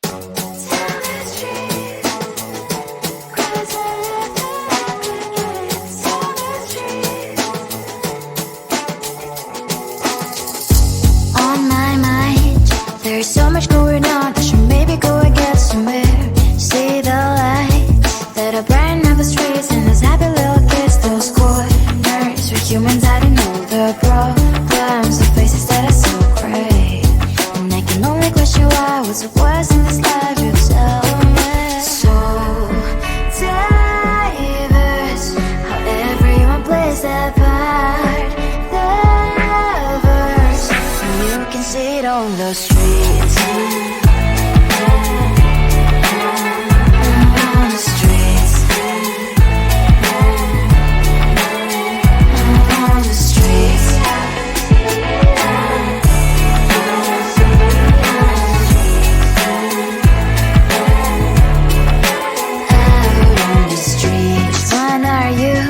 On my mind, there's so much going on. I should maybe go and get somewhere. See the lights that are brighten up the streets, and those happy little kids, those corners where humans hiding all the problems, the faces that are so gray. And I can only question why, what's the worst in this life, you tell me. So diverse, how everyone plays their part, their verse, and you can see it on the streets. On the streets. On the streets. Out on the streets. When are you?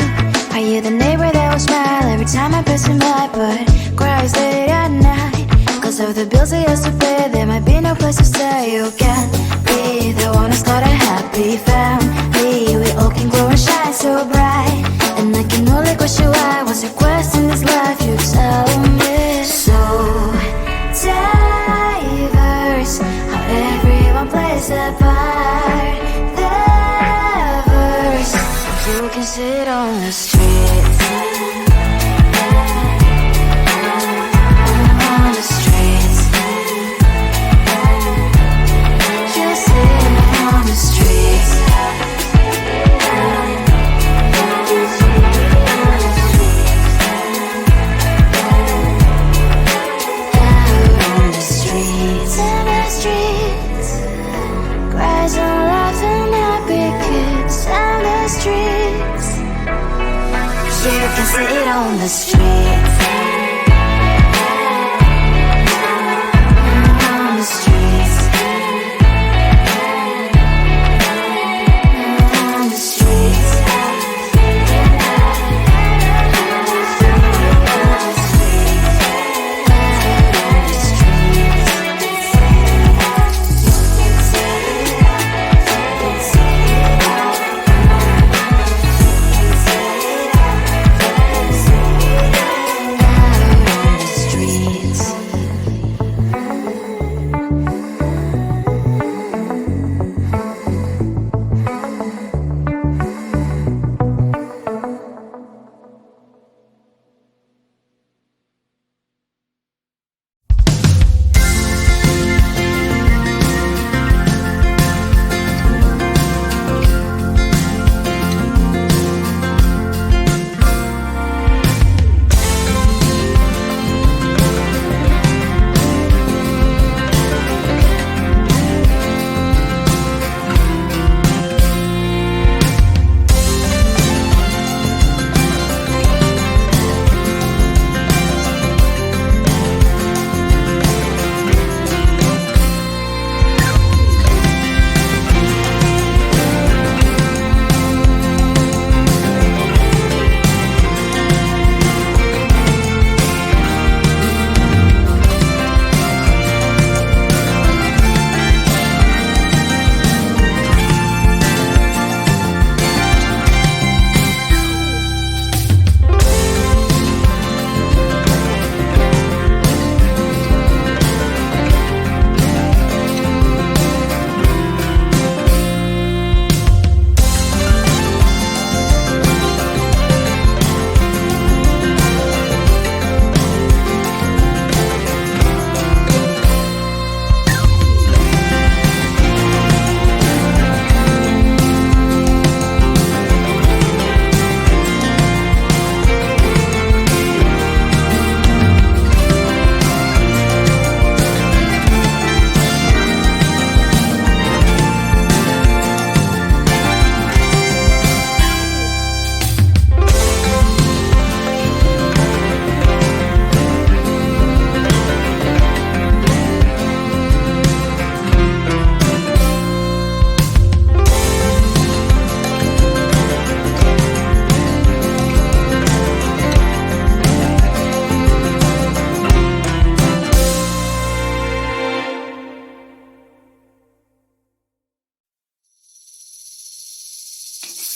Are you the neighbor that will smile every time I pass him by, but cries late at night? Cause of the bills he has to pay, there might be no place to stay. You can't be the one who's got a happy family. We all can glow and shine so bright, and I can only question why, what's your quest in this life, you tell me. So diverse, how everyone plays their part, their verse, you can sit on the streets. On the streets. You sit on the streets. Out on the streets. In the streets. Cries and laughing happy kids. In the streets. You can sit on the streets. On the streets. On the streets.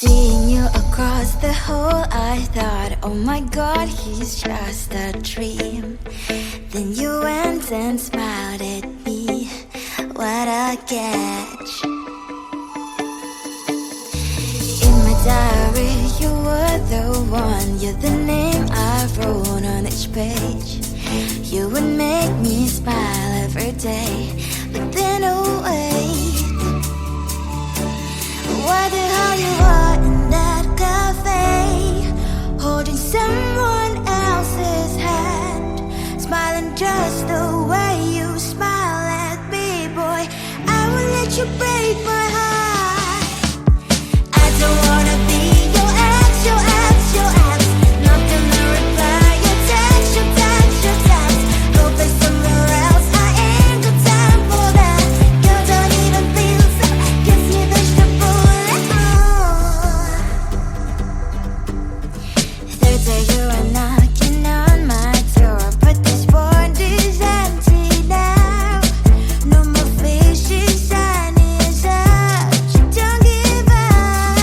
Seeing you across the hall, I thought, oh my god, he's just a dream. Then you went and smiled at me, what a catch. In my diary, you were the one, you're the name I wrote on each page. You would make me smile every day, but then oh wait, why the hell you are in that cafe, holding someone else's hand, smiling just the way you smile at me, boy. I will let you break my heart. I don't wanna be your ex, your ex, your ex. Not gonna reply your text, your text, your text. Go play somewhere else, I ain't got time for that. You don't even feel so, kiss me vegetable. Third day you are knocking on my door, but this board is empty now. No more fishes, shiny as up. You don't give up.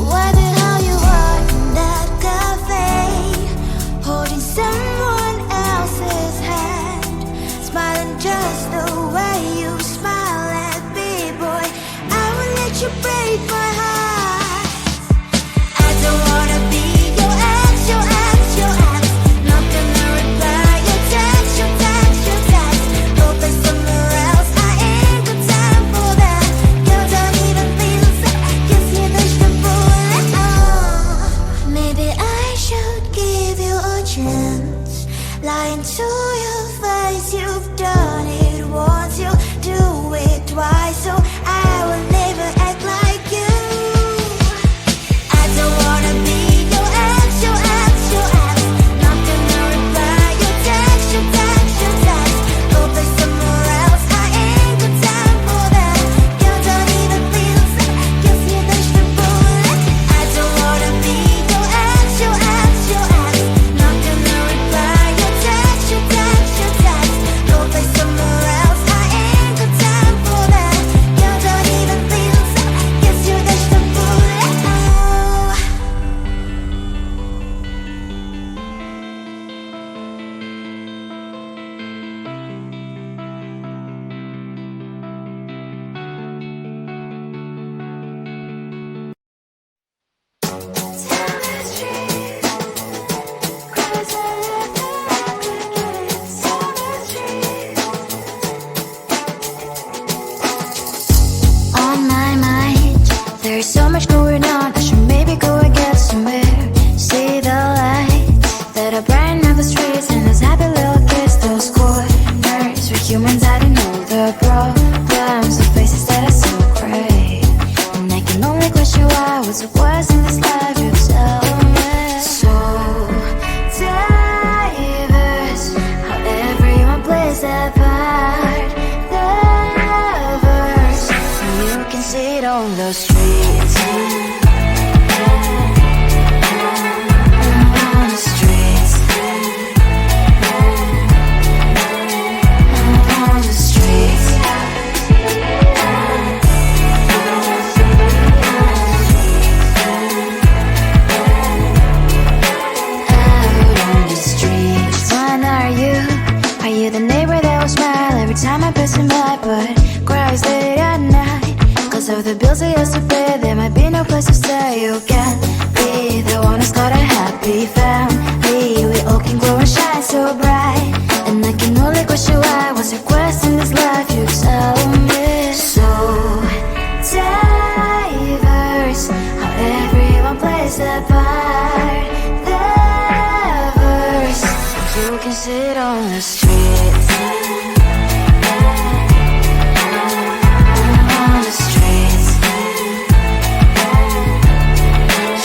Why the hell you are in that cafe, holding someone else's hand, smiling just the way you smile at me, boy. I will let you break my heart. I don't wanna be your ex, your ex, your ex. Not gonna reply your text, your text, your text. Go play somewhere else, I ain't got time for that. You don't even feel so, kiss me vegetable. Maybe I should give you a chance. Lying to your face, you've done it once, you do it twice, so I will never act like you. I don't wanna be your ex, your ex, your ex. Not gonna reply your text, your text, your text. Go play somewhere else, I ain't got time for that. You don't even feel so, kiss me vegetable. I don't wanna be your ex, your ex, your ex. Not gonna reply your text, your text, your text. Go play somewhere else, I ain't got time for that. You don't even feel so, kiss you vegetable. On my mind, there's so much going on. I should maybe go and get somewhere. See the lights that are brighten up the streets, and those happy little kids, those corners where humans I don't know the problems, the faces that are so great. And I can only question why was it worse in this life. You tell me. So diverse, how everyone plays their part. The verse, you can see it on the streets. On the streets. On the streets. Out on the streets. When are you? Are you the neighbor that will smile every time I pass him by, but cries late at night? Cause of the bills he has to pay, there might be no place to stay. You can't be the one who's got a happy family. We all can glow and shine so bright, and I can only question why. What's your quest in this life? You tell me. So diverse, how everyone plays their part. The verse, you can sit on the streets. On the streets.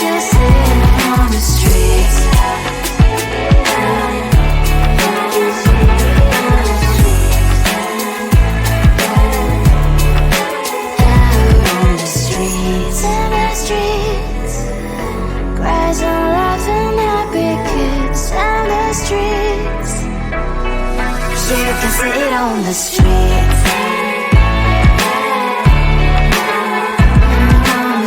You sit on the streets. Out on the streets. In the streets. Cries and laughing happy kids. On the streets. You can sit on the streets. On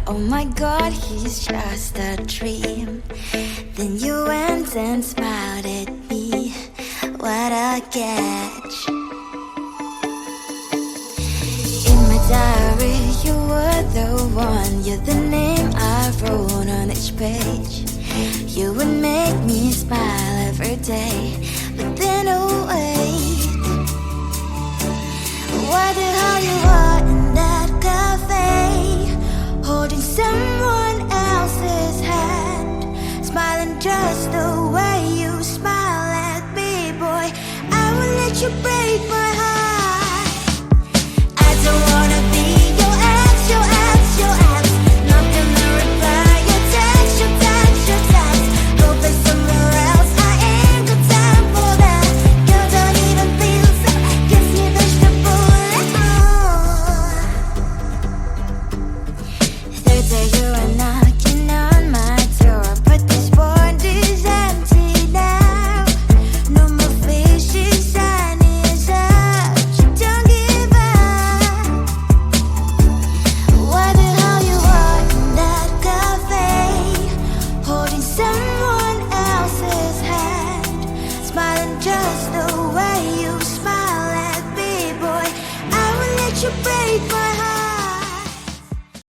oh my god, he's just a dream. Then you went and smiled at me. What a catch. In my diary, you were the one. You're the name I wrote on each page. You would make me smile every day. But then, oh wait, what the hell you are in that cafe, holding someone else's hand, smiling just the way you smile at me, boy. I will let you break my heart. I don't wanna be your ex, your ex, your ex. Not gonna reply your text, your text, your text. Go play somewhere else, I ain't got time for that. You don't even feel so, kiss me vegetable. Third day you are knocking on my door, but this board is empty now. No more faces, sign is up. You don't give up. What the hell you are in that cafe, holding someone else's hand, smiling just the way you smile at me, boy. I will let you break my